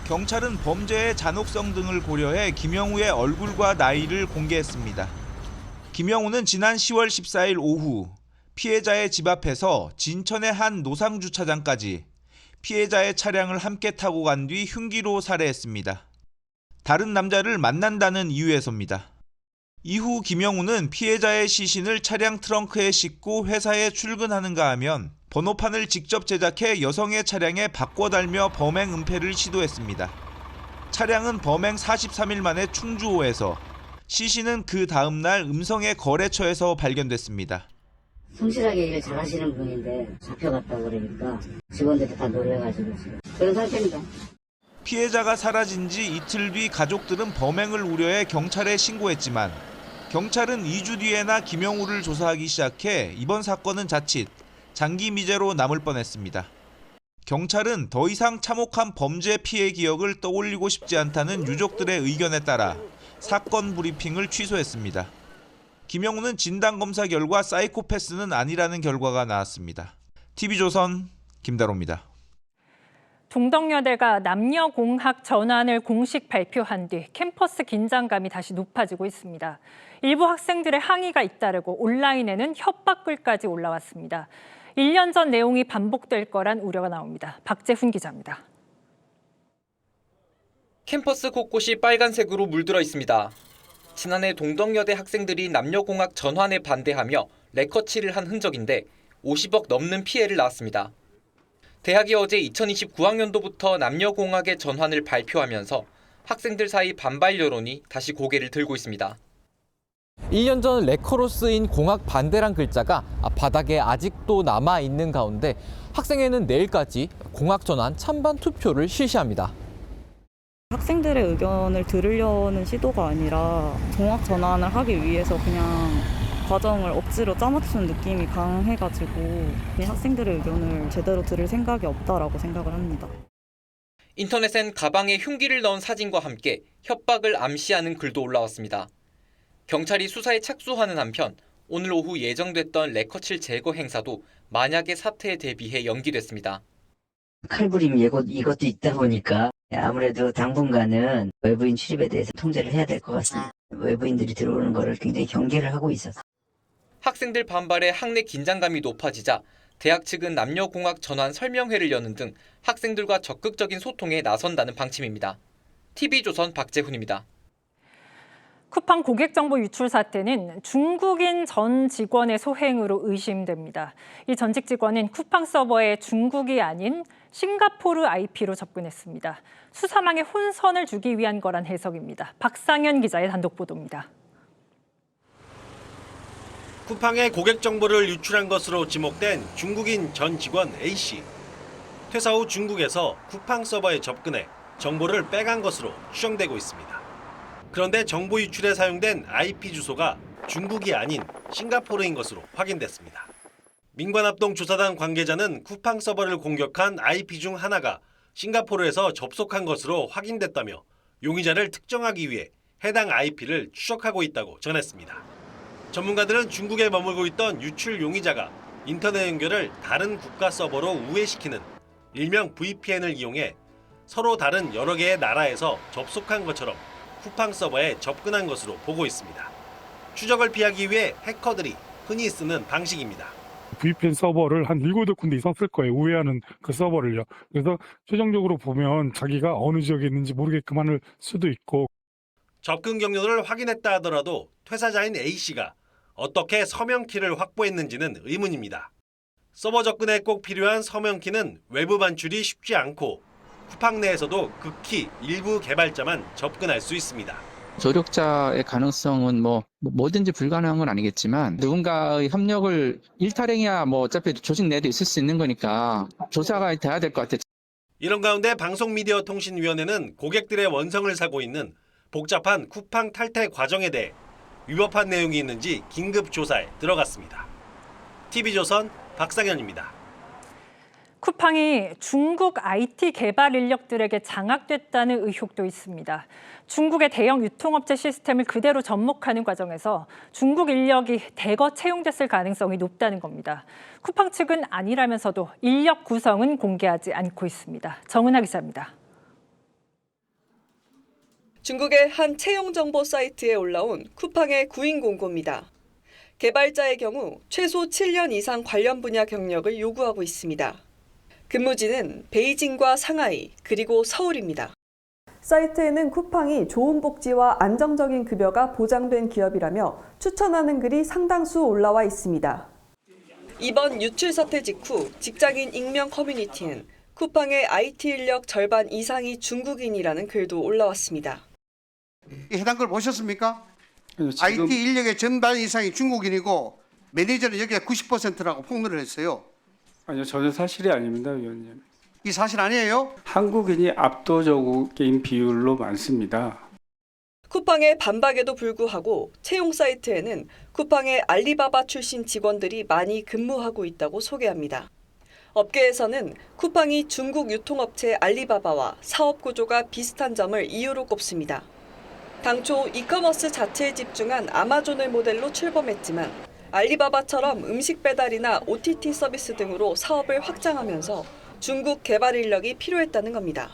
경찰은 범죄의 잔혹성 등을 고려해 김영우의 얼굴과 나이를 공개했습니다. 김영우는 지난 10월 14일 오후 피해자의 집 앞에서 진천의 한 노상주차장까지 피해자의 차량을 함께 타고 간 뒤 흉기로 살해했습니다. 다른 남자를 만난다는 이유에서입니다. 이후 김영우는 피해자의 시신을 차량 트렁크에 싣고 회사에 출근하는가 하면 번호판을 직접 제작해 여성의 차량에 바꿔 달며 범행 은폐를 시도했습니다. 차량은 범행 43일 만에 충주호에서, 시신은 그 다음 날 음성의 거래처에서 발견됐습니다. 성실하게 일 잘하시는 분인데 잡혀갔다고 그러니까 직원들이 다 놀래가지고 지금 그런 상태입니다. 피해자가 사라진 지 이틀 뒤 가족들은 범행을 우려해 경찰에 신고했지만 경찰은 2주 뒤에나 김영우를 조사하기 시작해 이번 사건은 자칫 장기 미제로 남을 뻔했습니다. 경찰은 더 이상 참혹한 범죄 피해 기억을 떠올리고 싶지 않다는 유족들의 의견에 따라 사건 브리핑을 취소했습니다. 김영우는 진단검사 결과 사이코패스는 아니라는 결과가 나왔습니다. TV조선 김다로입니다. 동덕여대가 남녀공학 전환을 공식 발표한 뒤 캠퍼스 긴장감이 다시 높아지고 있습니다. 일부 학생들의 항의가 잇따르고 온라인에는 협박글까지 올라왔습니다. 1년 전 내용이 반복될 거란 우려가 나옵니다. 박재훈 기자입니다. 캠퍼스 곳곳이 빨간색으로 물들어 있습니다. 지난해 동덕여대 학생들이 남녀공학 전환에 반대하며 레커치를 한 흔적인데 50억 넘는 피해를 낳았습니다. 대학이 어제 2029학년도부터 남녀공학의 전환을 발표하면서 학생들 사이 반발 여론이 다시 고개를 들고 있습니다. 1년 전 레커로 쓰인 공학 반대란 글자가 바닥에 아직도 남아있는 가운데 학생회는 내일까지 공학 전환 찬반 투표를 실시합니다. 학생들의 의견을 들으려는 시도가 아니라 공학 전환을 하기 위해서 그냥 과정을 억지로 짜맞추는 느낌이 강해가지고 학생들의 의견을 제대로 들을 생각이 없다라고 생각을 합니다. 인터넷엔 가방에 흉기를 넣은 사진과 함께 협박을 암시하는 글도 올라왔습니다. 경찰이 수사에 착수하는 한편 오늘 오후 예정됐던 레커칠 제거 행사도 만약의 사태에 대비해 연기됐습니다. 칼부림 이것도 있다 보니까 아무래도 당분간은 외부인 출입에 대해서 통제를 해야 될 것 같습니다. 외부인들이 들어오는 거를 굉장히 경계를 하고 있어서. 학생들 반발에 학내 긴장감이 높아지자 대학 측은 남녀공학 전환 설명회를 여는 등 학생들과 적극적인 소통에 나선다는 방침입니다. TV조선 박재훈입니다. 쿠팡 고객정보 유출 사태는 중국인 전 직원의 소행으로 의심됩니다. 이 전직 직원은 쿠팡 서버에 중국이 아닌 싱가포르 IP로 접근했습니다. 수사망에 혼선을 주기 위한 거란 해석입니다. 박상현 기자의 단독 보도입니다. 쿠팡의 고객 정보를 유출한 것으로 지목된 중국인 전 직원 A씨. 퇴사 후 중국에서 쿠팡 서버에 접근해 정보를 빼간 것으로 추정되고 있습니다. 그런데 정보 유출에 사용된 IP 주소가 중국이 아닌 싱가포르인 것으로 확인됐습니다. 민관합동 조사단 관계자는 쿠팡 서버를 공격한 IP 중 하나가 싱가포르에서 접속한 것으로 확인됐다며 용의자를 특정하기 위해 해당 IP를 추적하고 있다고 전했습니다. 전문가들은 중국에 머물고 있던 유출 용의자가 인터넷 연결을 다른 국가 서버로 우회시키는 일명 VPN을 이용해 서로 다른 여러 개의 나라에서 접속한 것처럼 쿠팡 서버에 접근한 것으로 보고 있습니다. 추적을 피하기 위해 해커들이 흔히 쓰는 방식입니다. VPN 서버를 한 7군데 이상 쓸 거예요. 우회하는 그 서버를요. 그래서 최종적으로 보면 자기가 어느 지역에 있는지 모르게끔 할 수도 있고. 접근 경로를 확인했다 하더라도 퇴사자인 A씨가 어떻게 서명키를 확보했는지는 의문입니다. 서버 접근에 꼭 필요한 서명키는 외부 반출이 쉽지 않고 쿠팡 내에서도 극히 일부 개발자만 접근할 수 있습니다. 조력자의 가능성은 뭐든지 불가능한 건 아니겠지만 누군가의 협력을 일탈행위야 어차피 조직 내에도 있을 수 있는 거니까 조사가 돼야 될 것 같아요. 이런 가운데 방송미디어통신위원회는 고객들의 원성을 사고 있는 복잡한 쿠팡 탈퇴 과정에 대해 위법한 내용이 있는지 긴급 조사에 들어갔습니다. TV조선 박상현입니다. 쿠팡이 중국 IT 개발 인력들에게 장악됐다는 의혹도 있습니다. 중국의 대형 유통업체 시스템을 그대로 접목하는 과정에서 중국 인력이 대거 채용됐을 가능성이 높다는 겁니다. 쿠팡 측은 아니라면서도 인력 구성은 공개하지 않고 있습니다. 정은하 기자입니다. 중국의 한 채용 정보 사이트에 올라온 쿠팡의 구인 공고입니다. 개발자의 경우 최소 7년 이상 관련 분야 경력을 요구하고 있습니다. 근무지는 베이징과 상하이, 그리고 서울입니다. 사이트에는 쿠팡이 좋은 복지와 안정적인 급여가 보장된 기업이라며 추천하는 글이 상당수 올라와 있습니다. 이번 유출 사태 직후 직장인 익명 커뮤니티엔 쿠팡의 IT 인력 절반 이상이 중국인이라는 글도 올라왔습니다. 해당 걸 보셨습니까? IT 인력의 전반 이상이 중국인이고 매니저는 여기가 90%라고 폭로를 했어요. 아니요, 전혀 사실이 아닙니다, 위원님. 이 사실 아니에요? 한국인이 압도적인 비율로 많습니다. 쿠팡의 반박에도 불구하고 채용 사이트에는 쿠팡의 알리바바 출신 직원들이 많이 근무하고 있다고 소개합니다. 업계에서는 쿠팡이 중국 유통업체 알리바바와 사업 구조가 비슷한 점을 이유로 꼽습니다. 당초 이커머스 자체에 집중한 아마존을 모델로 출범했지만 알리바바처럼 음식 배달이나 OTT 서비스 등으로 사업을 확장하면서 중국 개발 인력이 필요했다는 겁니다.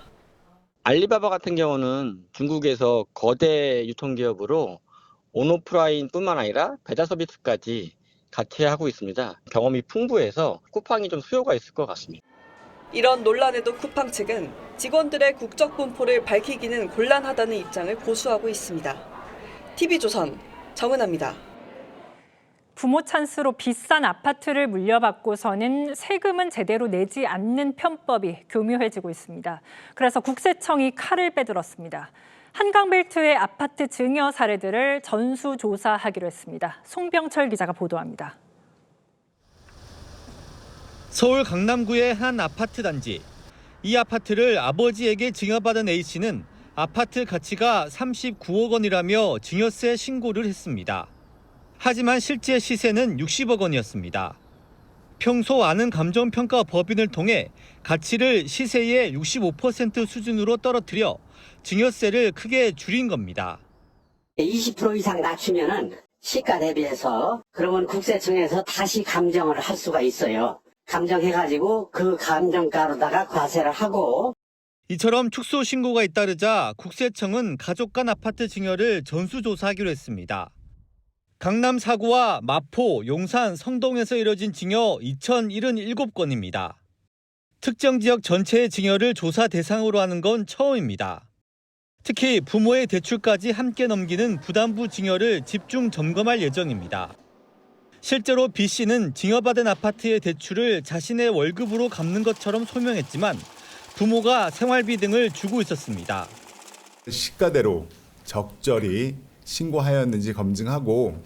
알리바바 같은 경우는 중국에서 거대 유통기업으로 온오프라인뿐만 아니라 배달 서비스까지 같이 하고 있습니다. 경험이 풍부해서 쿠팡이 좀 수요가 있을 것 같습니다. 이런 논란에도 쿠팡 측은 직원들의 국적 분포를 밝히기는 곤란하다는 입장을 고수하고 있습니다. TV조선 정은하입니다. 부모 찬스로 비싼 아파트를 물려받고서는 세금은 제대로 내지 않는 편법이 교묘해지고 있습니다. 그래서 국세청이 칼을 빼들었습니다. 한강벨트의 아파트 증여 사례들을 전수조사하기로 했습니다. 송병철 기자가 보도합니다. 서울 강남구의 한 아파트 단지. 이 아파트를 아버지에게 증여받은 A씨는 아파트 가치가 39억 원이라며 증여세 신고를 했습니다. 하지만 실제 시세는 60억 원이었습니다. 평소 아는 감정평가 법인을 통해 가치를 시세의 65% 수준으로 떨어뜨려 증여세를 크게 줄인 겁니다. 20% 이상 낮추면은 시가 대비해서 그러면 국세청에서 다시 감정을 할 수가 있어요. 감정해가지고 그 감정가로다가 과세를 하고. 이처럼 축소 신고가 잇따르자 국세청은 가족 간 아파트 증여를 전수조사하기로 했습니다. 강남 4구와 마포, 용산, 성동에서 이뤄진 증여 2,077건입니다. 특정 지역 전체의 증여를 조사 대상으로 하는 건 처음입니다. 특히 부모의 대출까지 함께 넘기는 부담부 증여를 집중 점검할 예정입니다. 실제로 B 씨는 증여받은 아파트의 대출을 자신의 월급으로 갚는 것처럼 소명했지만 부모가 생활비 등을 주고 있었습니다. 시가대로 적절히 신고하였는지 검증하고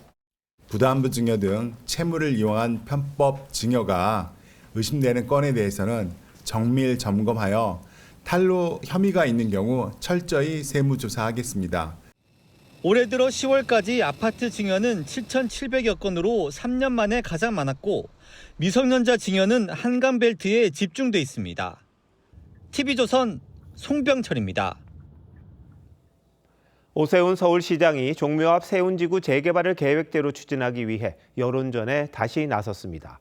부담부 증여 등 채무를 이용한 편법 증여가 의심되는 건에 대해서는 정밀 점검하여 탈루 혐의가 있는 경우 철저히 세무조사하겠습니다. 올해 들어 10월까지 아파트 증여는 7,700여 건으로 3년 만에 가장 많았고 미성년자 증여는 한강벨트에 집중돼 있습니다. TV조선 송병철입니다. 오세훈 서울시장이 종묘 앞 세운지구 재개발을 계획대로 추진하기 위해 여론전에 다시 나섰습니다.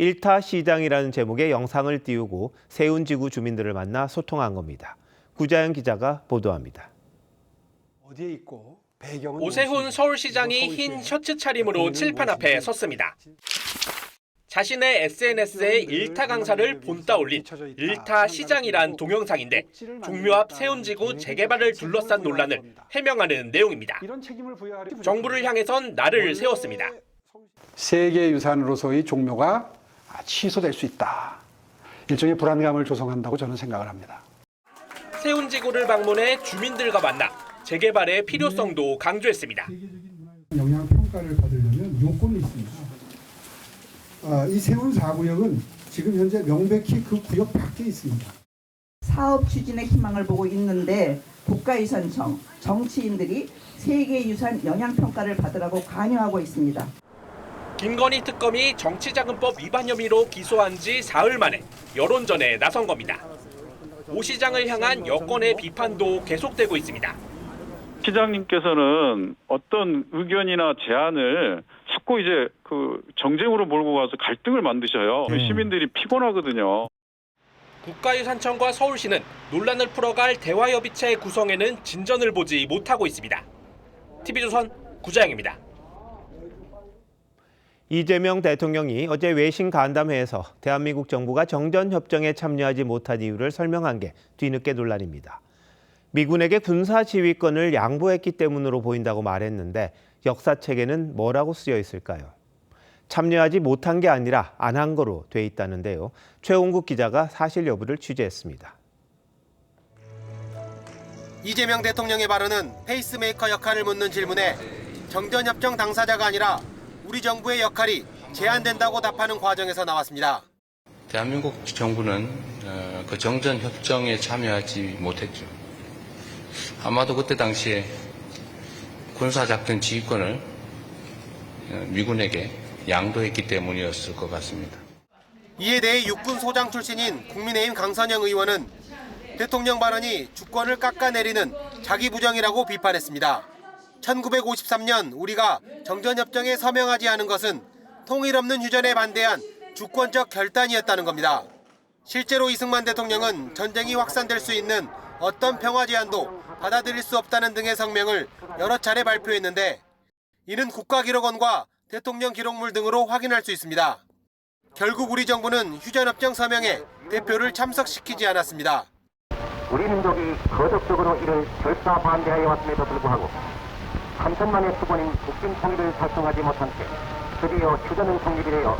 1타 시장이라는 제목의 영상을 띄우고 세운지구 주민들을 만나 소통한 겁니다. 구자연 기자가 보도합니다. 어디에 있고 배경은 오세훈 서울시장이 흰 셔츠 차림으로 칠판 앞에 섰습니다. 자신의 SNS에 1타 강사를 본따 올린 1타 시장이란 동영상인데 종묘 앞 세운지구 재개발을 둘러싼 논란을 해명하는 내용입니다. 정부를 향해선 날을 세웠습니다. 세계유산으로서의 종묘가 취소될 수 있다. 일종의 불안감을 조성한다고 저는 생각을 합니다. 세운지구를 방문해 주민들과 만나 재개발의 필요성도 강조했습니다. 영향평가를 받으려면 요건이 있습니다. 이 세운 4구역은 지금 현재 명백히 그 구역 밖에 있습니다. 사업 추진의 희망을 보고 있는데 국가유산청, 정치인들이 세계유산 영향평가를 받으라고 강요하고 있습니다. 김건희 특검이 정치자금법 위반 혐의로 기소한 지 사흘 만에 여론전에 나선 겁니다. 오 시장을 향한 여권의 비판도 계속되고 있습니다. 시장님께서는 어떤 의견이나 제안을 자꾸 이제 그 정쟁으로 몰고 가서 갈등을 만드셔요. 시민들이 피곤하거든요. 국가유산청과 서울시는 논란을 풀어갈 대화협의체 구성에는 진전을 보지 못하고 있습니다. TV조선 구자영입니다. 이재명 대통령이 어제 외신 간담회에서 대한민국 정부가 정전협정에 참여하지 못한 이유를 설명한 게 뒤늦게 논란입니다. 미군에게 군사지휘권을 양보했기 때문으로 보인다고 말했는데 역사책에는 뭐라고 쓰여 있을까요? 참여하지 못한 게 아니라 안 한 거로 돼 있다는데요. 최홍국 기자가 사실 여부를 취재했습니다. 이재명 대통령의 발언은 페이스메이커 역할을 묻는 질문에 정전협정 당사자가 아니라 우리 정부의 역할이 제한된다고 답하는 과정에서 나왔습니다. 대한민국 정부는 그 정전협정에 참여하지 못했죠. 아마도 그때 당시에 군사작전 지휘권을 미군에게 양도했기 때문이었을 것 같습니다. 이에 대해 육군 소장 출신인 국민의힘 강선영 의원은 대통령 발언이 주권을 깎아내리는 자기부정이라고 비판했습니다. 1953년 우리가 정전협정에 서명하지 않은 것은 통일 없는 휴전에 반대한 주권적 결단이었다는 겁니다. 실제로 이승만 대통령은 전쟁이 확산될 수 있는 어떤 평화 제안도 받아들일 수 없다는 등의 성명을 여러 차례 발표했는데 이는 국가기록원과 대통령 기록물 등으로 확인할 수 있습니다. 결국 우리 정부는 휴전협정 서명에 대표를 참석시키지 않았습니다. 우리 민족이 거듭적으로 이를 결사 반대하여 왔음에도 불구하고 3천만의 수군인 국빈 통일을 달성하지 못한 채 드디어 휴전은 성립이 되어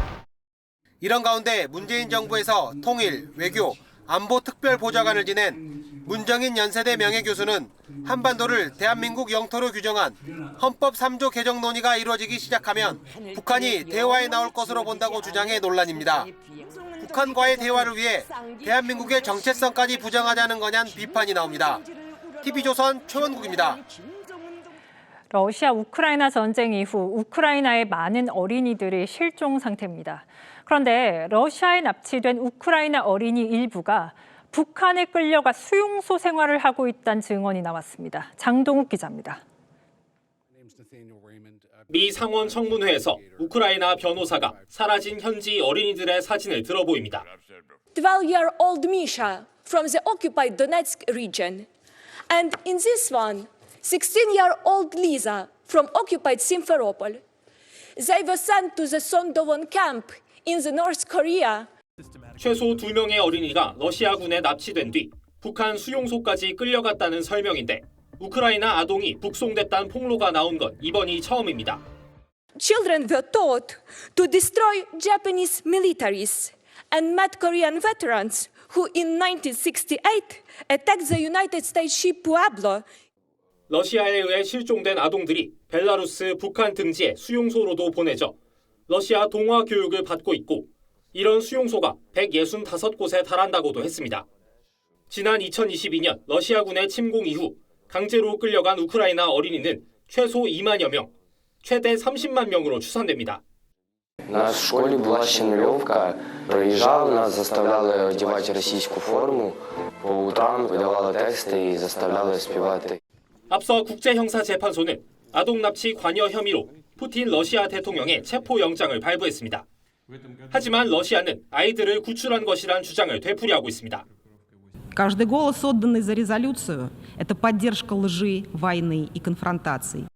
이런 가운데 문재인 정부에서 통일, 외교, 안보 특별보좌관을 지낸 문정인 연세대 명예교수는 한반도를 대한민국 영토로 규정한 헌법 3조 개정 논의가 이루어지기 시작하면 북한이 대화에 나올 것으로 본다고 주장해 논란입니다. 북한과의 대화를 위해 대한민국의 정체성까지 부정하자는 거냐는 비판이 나옵니다. TV조선 최원국입니다. 러시아 우크라이나 전쟁 이후 우크라이나의 많은 어린이들이 실종 상태입니다. 그런데 러시아에 납치된 우크라이나 어린이 일부가 북한에 끌려가 수용소 생활을 하고 있다는 증언이 나왔습니다. 장동욱 기자입니다. 미 상원 청문회에서 우크라이나 변호사가 사라진 현지 어린이들의 사진을 들어 보입니다. 12-year-old Misha from the occupied Donetsk region. And in this one, 16-year-old Lisa from occupied Simferopol. They were sent to the Sondovon camp in the North Korea. 최소 2명의 어린이가 러시아군에 납치된 뒤 북한 수용소까지 끌려갔다는 설명인데 우크라이나 아동이 북송됐다는 폭로가 나온 건 이번이 처음입니다. Children were taught to destroy Japanese militaries and mad Korean veterans who in 1968 attacked the United States ship Pueblo. 러시아에 의해 실종된 아동들이 벨라루스, 북한 등지의 수용소로도 보내져 러시아 동화 교육을 받고 있고 이런 수용소가 165곳에 달한다고도 했습니다. 지난 2022년 러시아군의 침공 이후 강제로 끌려간 우크라이나 어린이는 최소 2만여 명, 최대 30만 명으로 추산됩니다. нас в школе была щенлевка, проезжала нас, заставляла одевать российскую форму, по утрам выдавала тесты и заставляла спевать. 앞서 국제형사재판소는 아동 납치 관여 혐의로 푸틴 러시아 대통령의 체포영장을 발부했습니다. 하지만 러시아는 아이들을 구출한 것이란 주장을 되풀이하고 있습니다. Каждый голос, отданный за резолюцию, это поддержка лжи, войны и конфронтаций.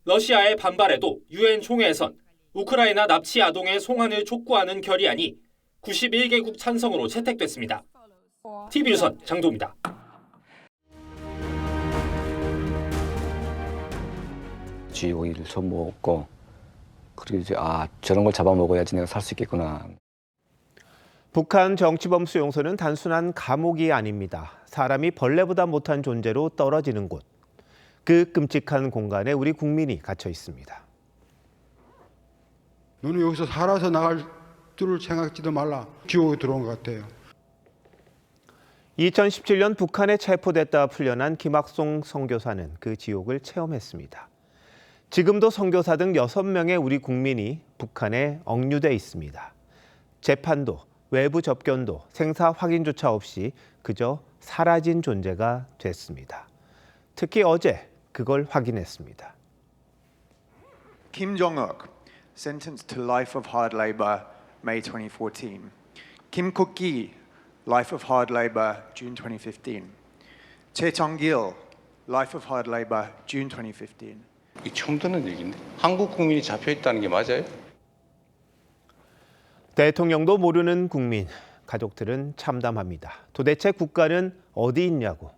러시아의 반발에도 유엔 총회에선 우크라이나 납치 아동의 송환을 촉구하는 결의안이 91개국 찬성으로 채택됐습니다. TV조선 장도입니다. 쥐고기를 좀 먹고 그리고 이제 저런 걸 잡아먹어야지 내가 살 수 있겠구나. 북한 정치범 수용소는 단순한 감옥이 아닙니다. 사람이 벌레보다 못한 존재로 떨어지는 곳. 그 끔찍한 공간에 우리 국민이 갇혀 있습니다. 너는 여기서 살아서 나갈 줄을 생각지도 말라. 지옥에 들어온 것 같아요. 2017년 북한에 체포됐다 풀려난 김학송 선교사는 그 지옥을 체험했습니다. 지금도 선교사 등 6명의 우리 국민이 북한에 억류돼 있습니다. 재판도 외부 접견도 생사 확인조차 없이 그저 사라진 존재가 됐습니다. 특히 어제 그걸 확인했습니다. Kim Jong-uk, sentenced to life of hard labor, May 2014. Kim Kuk-gi, life of hard labor, June 2015. Chae Chong-gil, life of hard labor, June 2015. 이 처음 듣는 얘기인데 한국 국민이 잡혀 있다는 게 맞아요? 대통령도 모르는 국민, 가족들은 참담합니다. 도대체 국가는 어디 있냐고.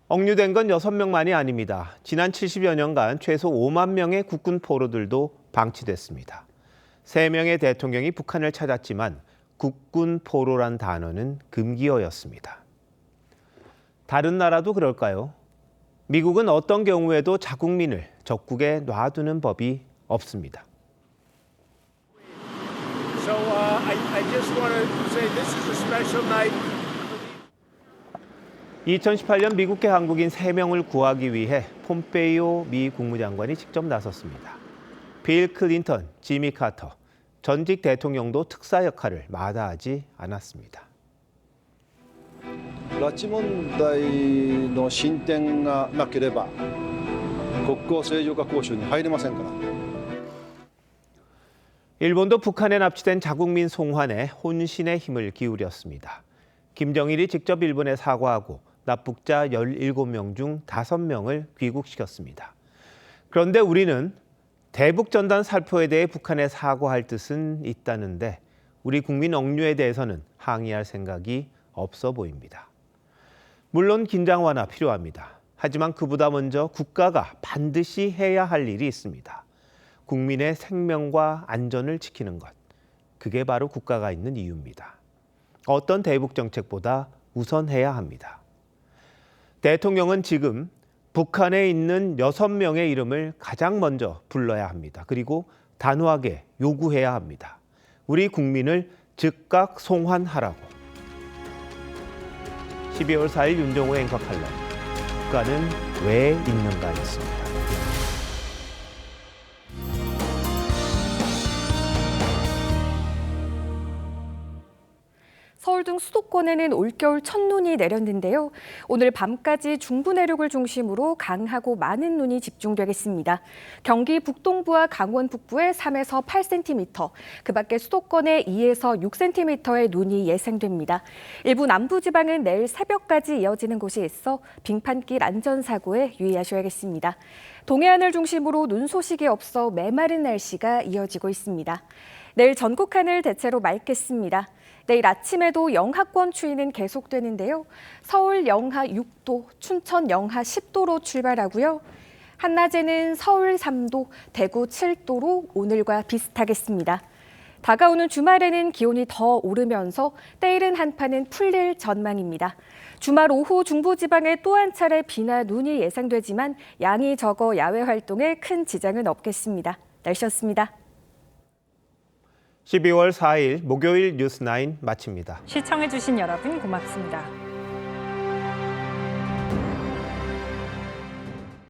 억류된 건 6명만이 아닙니다. 지난 70여 년간 최소 5만 명의 국군 포로들도 방치됐습니다. 3명의 대통령이 북한을 찾았지만 국군 포로란 단어는 금기어였습니다. 다른 나라도 그럴까요? 미국은 어떤 경우에도 자국민을 적국에 놔두는 법이 없습니다. So I just want to say this is a special night. 2018년 미국계 한국인 3명을 구하기 위해 폼페이오 미 국무장관이 직접 나섰습니다. 빌 클린턴, 지미 카터, 전직 대통령도 특사 역할을 마다하지 않았습니다. 拉致問題の進展がなければ国交正常化交渉に入れませんから。 일본도 북한에 납치된 자국민 송환에 혼신의 힘을 기울였습니다. 김정일이 직접 일본에 사과하고 납북자 17명 중 5명을 귀국시켰습니다. 그런데 우리는 대북전단 살포에 대해 북한에 사과할 뜻은 있다는데 우리 국민 억류에 대해서는 항의할 생각이 없어 보입니다. 물론 긴장 완화 필요합니다. 하지만 그보다 먼저 국가가 반드시 해야 할 일이 있습니다. 국민의 생명과 안전을 지키는 것. 그게 바로 국가가 있는 이유입니다. 어떤 대북 정책보다 우선해야 합니다. 대통령은 지금 북한에 있는 6명의 이름을 가장 먼저 불러야 합니다. 그리고 단호하게 요구해야 합니다. 우리 국민을 즉각 송환하라고. 12월 4일 윤정호 앵커 칼럼. 국가는 왜 있는가였습니다. 서울 등 수도권에는 올겨울 첫눈이 내렸는데요. 오늘 밤까지 중부 내륙을 중심으로 강하고 많은 눈이 집중되겠습니다. 경기 북동부와 강원 북부에 3에서 8cm, 그 밖에 수도권에 2에서 6cm의 눈이 예상됩니다. 일부 남부지방은 내일 새벽까지 이어지는 곳이 있어 빙판길 안전사고에 유의하셔야겠습니다. 동해안을 중심으로 눈 소식이 없어 메마른 날씨가 이어지고 있습니다. 내일 전국 하늘 대체로 맑겠습니다. 내일 아침에도 영하권 추위는 계속되는데요. 서울 영하 6도, 춘천 영하 10도로 출발하고요. 한낮에는 서울 3도, 대구 7도로 오늘과 비슷하겠습니다. 다가오는 주말에는 기온이 더 오르면서 때이른 한파는 풀릴 전망입니다. 주말 오후 중부지방에 또 한 차례 비나 눈이 예상되지만 양이 적어 야외 활동에 큰 지장은 없겠습니다. 날씨였습니다. 12월 4일 목요일 뉴스9 마칩니다. 시청해주신 여러분 고맙습니다.